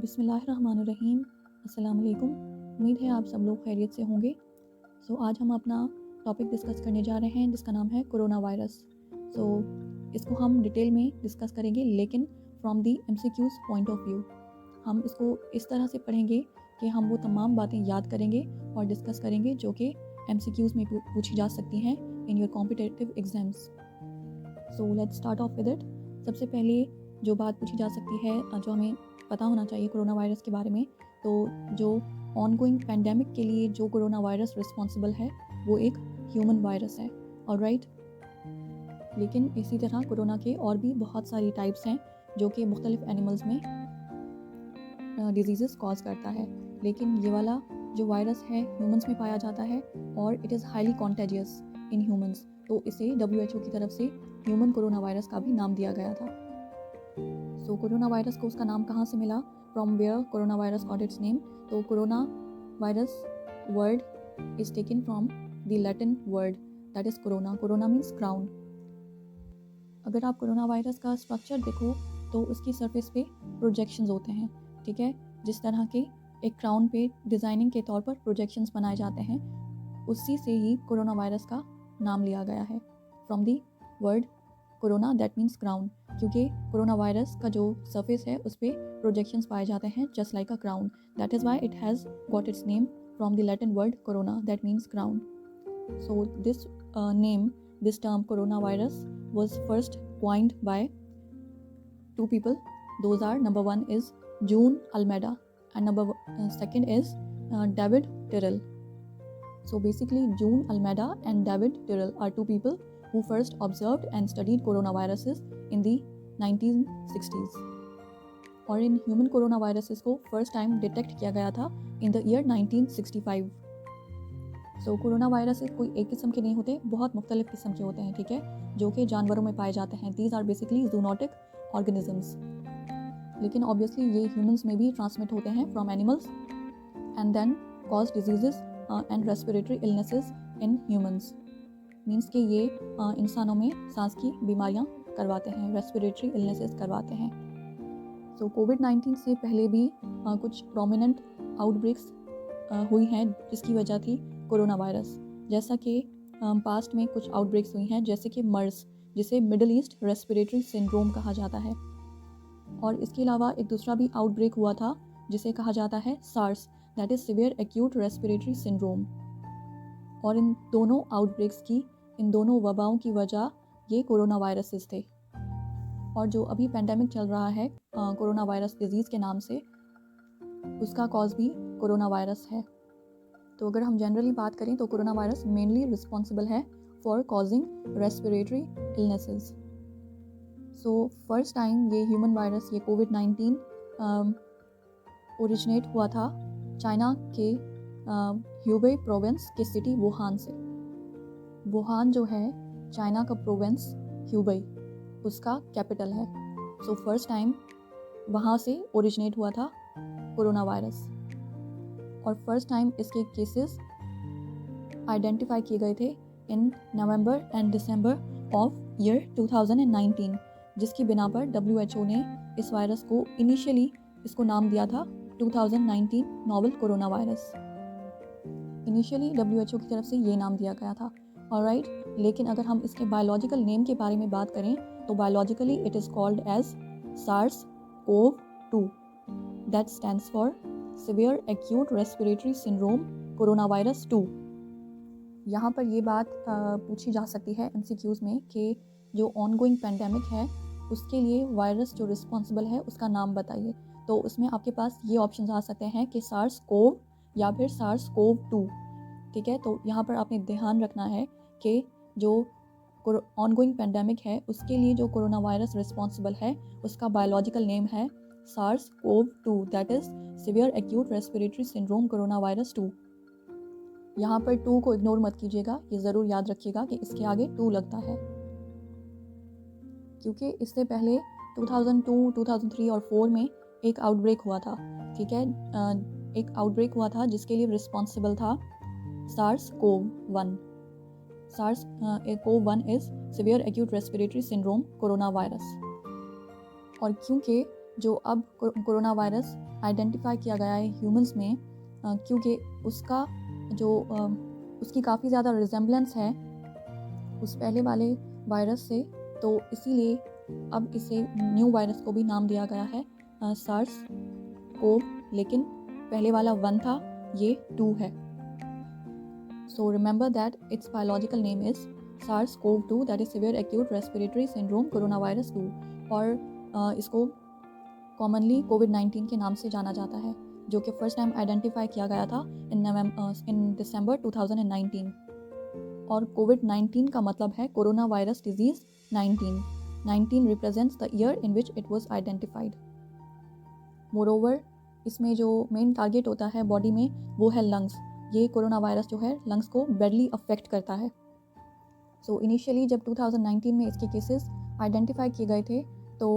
बिस्मिल्लाहिर्रहमानिर्रहीम। अस्सलाम वालेकुम। उम्मीद है आप सब लोग खैरियत से होंगे। आज हम अपना टॉपिक डिस्कस करने जा रहे हैं जिसका नाम है कोरोना वायरस। इसको हम डिटेल में डिस्कस करेंगे, लेकिन from the MCQs point of view. हम इसको इस तरह से पढ़ेंगे कि हम वो तमाम बातें याद करेंगे और डिस्कस करेंगे जो कि MCQs में पूछी जा सकती हैं in your competitive exams. Let's start of with it. सबसे पहले जो बात पूछी जा सकती है, जो हमें पता होना चाहिए कोरोना वायरस के बारे में, तो जो ऑनगोइंग पैंडेमिक के लिए जो कोरोना वायरस रिस्पॉन्सिबल है वो एक ह्यूमन वायरस है। ऑलराइट, लेकिन इसी तरह कोरोना के और भी बहुत सारी टाइप्स हैं जो कि मुख्तलिफ एनिमल्स में डिजीज़ कॉज करता है, लेकिन ये वाला जो वायरस है ह्यूमंस में पाया जाता है और it is highly contagious in humans, तो इसे WHO की तरफ से ह्यूमन कोरोना वायरस का भी नाम दिया गया था। कोरोना वायरस को उसका नाम कहाँ से मिला? From where corona virus got its name? तो corona virus word is taken from the Latin word that is corona. Corona means crown. अगर आप कोरोना वायरस का स्ट्रक्चर देखो तो उसकी सरफेस पे प्रोजेक्शंस होते हैं, ठीक है। जिस तरह के एक क्राउन पे डिज़ाइनिंग के तौर पर प्रोजेक्शंस बनाए जाते हैं, उसी से ही कोरोना वायरस का नाम लिया गया है, from the word corona that means crown. क्योंकि कोरोना वायरस का जो सरफेस है उस पर प्रोजेक्शंस पाए जाते हैं just like a crown, that is why it has got its name from the Latin word corona that means crown. So this name, this term coronavirus was first coined by two people. Those are, number one is June Almeida and second is David Tyrrell. So basically June Almeida and David Tyrrell are two people who first observed and studied coronaviruses in the 1960s. और in human corona viruses को first time detect किया गया था in the year 1965। Corona viruses कोई एक किस्म के नहीं होते, बहुत मुख्तलिफ किस्म के होते हैं, ठीक है, जो कि जानवरों में पाए जाते हैं। These are basically zoonotic organisms, लेकिन ऑब्वियसली ये ह्यूमंस में भी ट्रांसमिट होते हैं from animals and then cause diseases and respiratory illnesses in humans. Means कि ये इंसानों में सांस की बीमारियां करवाते हैं, रेस्पिरेटरी इलनेसेस करवाते हैं। कोविड-19 से पहले भी कुछ प्रोमिनेंट आउटब्रेक्स हुई हैं जिसकी वजह थी कोरोना वायरस। जैसा कि पास्ट में कुछ आउटब्रेक्स हुई हैं, जैसे कि मर्स, जिसे मिडल ईस्ट रेस्पिरेटरी सिंड्रोम कहा जाता है, और इसके अलावा एक दूसरा भी आउटब्रेक हुआ था जिसे कहा जाता है SARS, that is severe acute respiratory syndrome. और इन दोनों आउटब्रेक्स की, इन दोनों वबाओं की वजह ये कोरोना वायरसेस थे। और जो अभी पेंडेमिक चल रहा है कोरोना वायरस डिजीज़ के नाम से, उसका कॉज भी कोरोना वायरस है। तो अगर हम जनरली बात करें तो कोरोना वायरस मेनली रिस्पॉन्सिबल है for causing respiratory illnesses. First time ये ह्यूमन वायरस, ये कोविड-19 ओरिजिनेट हुआ था चाइना के ह्यूबे प्रोविंस के सिटी वुहान से। वुहान जो है चाइना का प्रोविंस ह्यूबे, उसका कैपिटल है। फर्स्ट टाइम वहाँ से ओरिजिनेट हुआ था कोरोना वायरस, और फर्स्ट टाइम इसके केसेस आइडेंटिफाई किए गए थे इन नवंबर एंड दिसंबर ऑफ ईयर 2019, जिसकी बिना पर WHO ने इस वायरस को इनिशियली इसको नाम दिया था 2019 novel corona virus. Initially WHO की तरफ से ये नाम दिया गया था, ऑलराइट। लेकिन अगर हम इसके बायोलॉजिकल नेम के बारे में बात करें तो biologically it is called as SARS-CoV-2 that stands for severe acute respiratory syndrome corona virus 2। यहाँ पर ये बात पूछी जा सकती है MCQs में कि जो ऑनगोइंग पेंडेमिक है उसके लिए वायरस जो रिस्पॉन्सिबल है उसका नाम बताइए। तो उसमें आपके पास ये ऑप्शंस आ सकते हैं कि SARS-CoV या फिर SARS-CoV-2, ठीक है। तो यहाँ पर आपने ध्यान रखना है कि जो ऑनगोइंग पेंडेमिक है उसके लिए जो कोरोना वायरस रिस्पॉन्सिबल है उसका बायोलॉजिकल नेम है SARS-CoV-2 that is severe acute respiratory syndrome corona virus 2। यहाँ पर 2 को इग्नोर मत कीजिएगा, ये ज़रूर याद रखिएगा कि इसके आगे 2 लगता है, क्योंकि इससे पहले 2002, 2003 और 4 में एक आउटब्रेक हुआ था, ठीक है। एक आउटब्रेक हुआ था जिसके लिए रिस्पॉन्सिबल था SARS-CoV-1। SARS-CoV-1 is severe acute respiratory syndrome corona virus. और क्योंकि जो अब कोरोना वायरस आइडेंटिफाई किया गया है ह्यूमंस में, क्योंकि उसका जो उसकी काफ़ी ज़्यादा रिजेम्बलेंस है उस पहले वाले वायरस से, तो इसीलिए अब इसे न्यू वायरस को भी नाम दिया गया है सार्स कोव, लेकिन पहले वाला 1 था, ये 2 है। So remember that it's biological name is SARS-CoV-2, that is severe acute respiratory syndrome corona virus 2, और इसको कॉमनली कोविड-19 के नाम से जाना जाता है, जो कि फर्स्ट टाइम आइडेंटिफाई किया गया था इन दिसंबर 2019। और कोविड-19 का मतलब है corona virus disease 19। 19 represents the year in which it was identified. Moreover इसमें जो मेन टारगेट होता है बॉडी में वो है लंग्स। ये कोरोना वायरस जो है लंग्स को बैडली अफेक्ट करता है। सो इनिशियली जब 2019 में इसके केसेस आइडेंटिफाई किए गए थे तो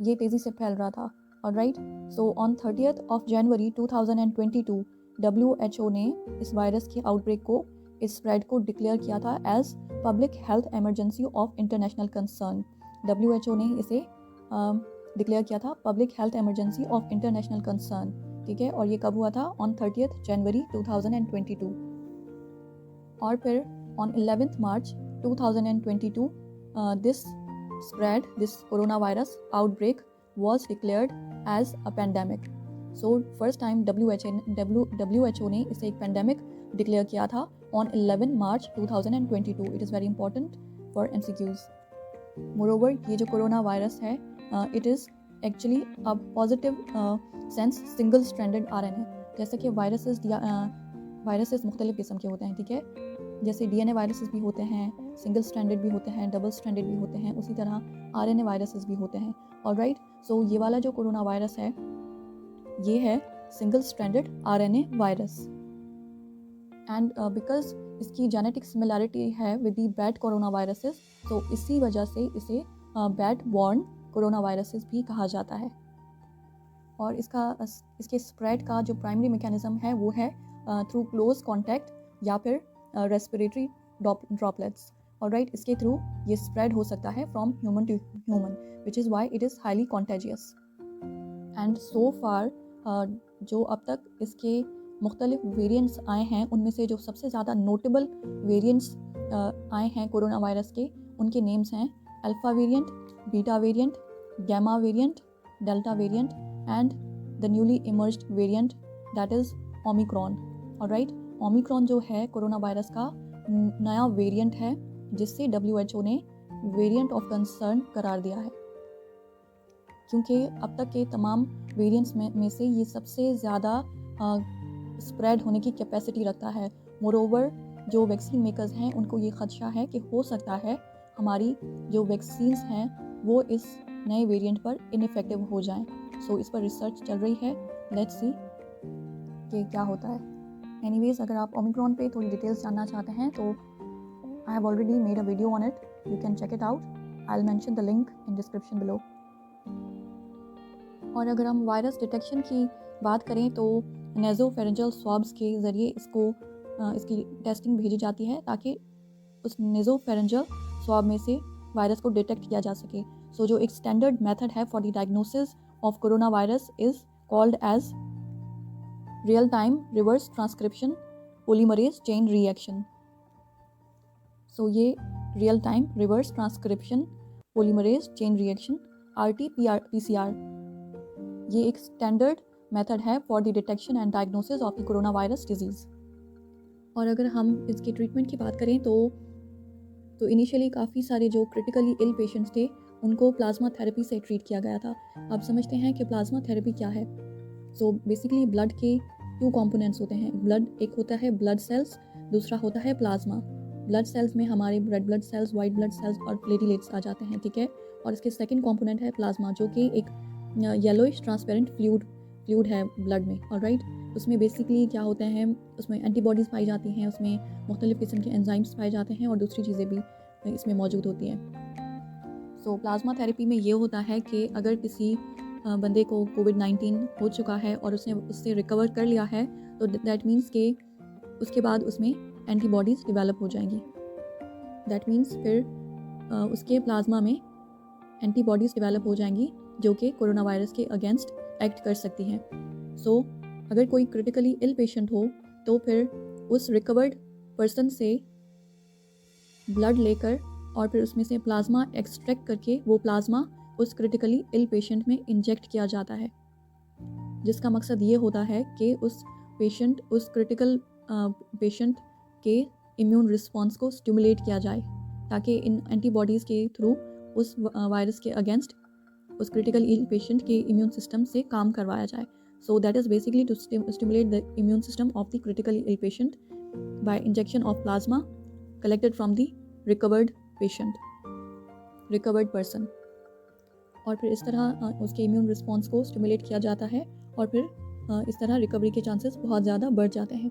ये तेज़ी से फैल रहा था। Alright, so on 30th of January 2022 WHO ने इस वायरस के आउटब्रेक को, इस स्प्रेड को डिक्लेयर किया था as public health emergency of international concern. WHO ने इसे डिक्लेयर किया था public health emergency of international concern, ठीक है। और ये कब हुआ था? On 30th January 2022। और फिर on 11th March 2022 this coronavirus outbreak was declared as a pandemic. So first time WHO ने इसे एक पेंडेमिक डिक्लेयर किया था on 11 March 2022. It is very important for MCQs. Moreover, ये जो कोरोना वायरस है it is actually a positive sense single stranded RNA। जैसे कि वायरसेस मुख्तलिफ किस्म के होते हैं, ठीक है। जैसे DNA वायरसेस भी होते हैं, सिंगल स्ट्रैंडेड भी होते हैं, डबल स्ट्रैंडेड भी होते हैं, उसी तरह RNA वायरसेस भी होते हैं। ऑलराइट, सो ये वाला जो कोरोना वायरस है ये है single stranded RNA virus. And because इसकी जेनेटिक सिमिलैरिटी है with the bat corona viruses, तो इसी वजह से इसे बैट बॉर्न कोरोना वायरसेस भी कहा जाता है। और इसके स्प्रेड का जो प्राइमरी मैकेनिज्म है वो है थ्रू क्लोज कॉन्टैक्ट या फिर रेस्पिरेटरी ड्रॉपलेट्स। ऑलराइट, इसके थ्रू ये स्प्रेड हो सकता है from human to human, which is why it is highly contagious. And so far जो अब तक इसके मुख्तलिफ वेरिएंट्स आए हैं, उनमें से जो सबसे ज़्यादा नोटेबल वेरिएंट्स आए हैं कोरोना वायरस के, उनके नेम्स हैं alpha variant, beta variant, gamma variant, delta variant and the newly emerged variant that is omicron. Alright, omicron जो है कोरोना वायरस का नया वेरिएंट है जिससे WHO ने वेरिएंट ऑफ कंसर्न करार दिया है, क्योंकि अब तक के तमाम वेरिएंट्स में से ये सबसे ज़्यादा स्प्रेड होने की कैपेसिटी रखता है। मोरोवर जो वैक्सीन मेकर्स हैं उनको ये खदशा है कि हो सकता है हमारी जो वैक्सीन्स हैं वो इस नए वेरिएंट पर इनइफेक्टिव हो जाएं। सो इस पर रिसर्च चल रही है, लेट्स सी कि क्या होता है। एनीवेज, अगर आप ओमिक्रॉन पे थोड़ी डिटेल्स जानना चाहते हैं तो I have already made a video on it, you can check it out, I will mention the link in description below. और अगर हम वायरस डिटेक्शन की बात करें तो नेज़ोफेरेंजियल स्वाब्स के ज़रिए इसकी टेस्टिंग भेजी जाती है ताकि उस नेज़ोफेरेंजियल स्वाब में से वायरस को डिटेक्ट किया जा सके। सो जो एक स्टैंडर्ड मेथड है for the diagnosis of corona virus is called as real time reverse transcription polymerase chain reaction. So ये real time reverse transcription polymerase chain reaction RT-PCR ये एक स्टैंडर्ड मेथड है for the detection and diagnosis of the corona virus disease. और अगर हम इसके treatment की बात करें तो इनिशियली काफ़ी सारे जो क्रिटिकली इल पेशेंट्स थे उनको प्लाज्मा थेरेपी से ट्रीट किया गया था। आप समझते हैं कि प्लाज्मा थेरेपी क्या है। सो बेसिकली ब्लड के 2 कंपोनेंट्स होते हैं। एक होता है ब्लड सेल्स, दूसरा होता है प्लाज्मा। ब्लड सेल्स में हमारे red blood cells, white blood cells और प्लेटलेट्स आ जाते हैं, ठीक है। और इसके सेकंड कंपोनेंट है प्लाज्मा, जो कि एक येलोइश ट्रांसपेरेंट फ्लूइड है ब्लड में। ऑलराइट, उसमें बेसिकली क्या होते हैं, उसमें एंटीबॉडीज़ पाई जाती हैं, उसमें मुख्तलिफ़ किस्म के एंजाइम्स पाए जाते हैं और दूसरी चीज़ें भी इसमें मौजूद होती हैं। सो प्लाज्मा थेरेपी में ये होता है कि अगर किसी बंदे को कोविड-19 हो चुका है और उसने उससे रिकवर कर लिया है तो दैट मीन्स कि उसके बाद उसमें एंटीबॉडीज़ डेवलप हो जाएंगी। दैट मीन्स फिर उसके प्लाज्मा में एंटीबॉडीज़ डेवलप हो जाएंगी जो कि कोरोना वायरस के अगेंस्ट एक्ट कर सकती हैं। सो अगर कोई क्रिटिकली इल पेशेंट हो तो फिर उस रिकवर्ड पर्सन से ब्लड लेकर और फिर उसमें से प्लाज्मा एक्सट्रैक्ट करके वो प्लाज्मा उस क्रिटिकली इल पेशेंट में इंजेक्ट किया जाता है, जिसका मकसद ये होता है कि उस क्रिटिकल पेशेंट के इम्यून रिस्पॉन्स को स्टिमुलेट किया जाए, ताकि इन एंटीबॉडीज़ के थ्रू उस वायरस के अगेंस्ट उस क्रिटिकल इल पेशेंट के इम्यून सिस्टम से काम करवाया जाए। So that is basically to stimulate the immune system of the critically ill patient by injection of plasma collected from the recovered person. और फिर इस तरह उसके इम्यून रिस्पॉन्स को स्टिमुलेट किया जाता है और फिर इस तरह रिकवरी के चांसेस बहुत ज़्यादा बढ़ जाते हैं।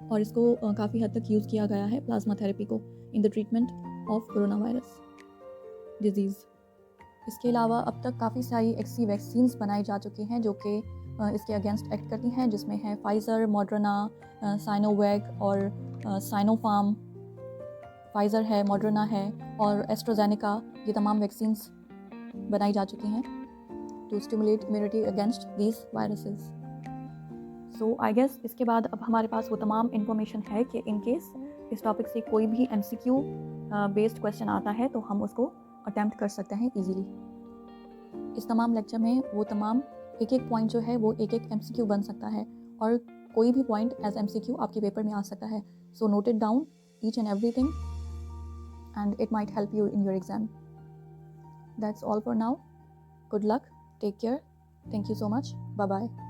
और इसको काफ़ी हद तक यूज़ किया गया है प्लाज्मा थेरेपी को in the treatment of corona virus disease. इसके अलावा अब तक काफ़ी सारी ऐसी वैक्सीन्स बनाई जा चुकी हैं जो कि इसके अगेंस्ट एक्ट करती हैं, जिसमें है फाइज़र, मॉडर्ना, साइनोवैक और साइनोफार्म। फाइज़र है, मॉडर्ना है और एस्ट्राजेनेका, ये तमाम वैक्सीन्स बनाई जा चुकी हैं to stimulate immunity against these viruses. So I guess इसके बाद अब हमारे पास वो तमाम इन्फॉर्मेशन है कि इन केस इस टॉपिक से कोई भी MCQ बेस्ड क्वेश्चन आता है तो हम उसको अटैम्प्ट कर सकते हैं ईजीली। इस तमाम लेक्चर में वो तमाम एक एक पॉइंट जो है वो एक एक MCQ बन सकता है और कोई भी पॉइंट एज MCQ आपके पेपर में आ सकता है। So note it down each and everything and it might help you in your exam. That's all for now. Good luck. Take care. Thank you so much. Bye-bye.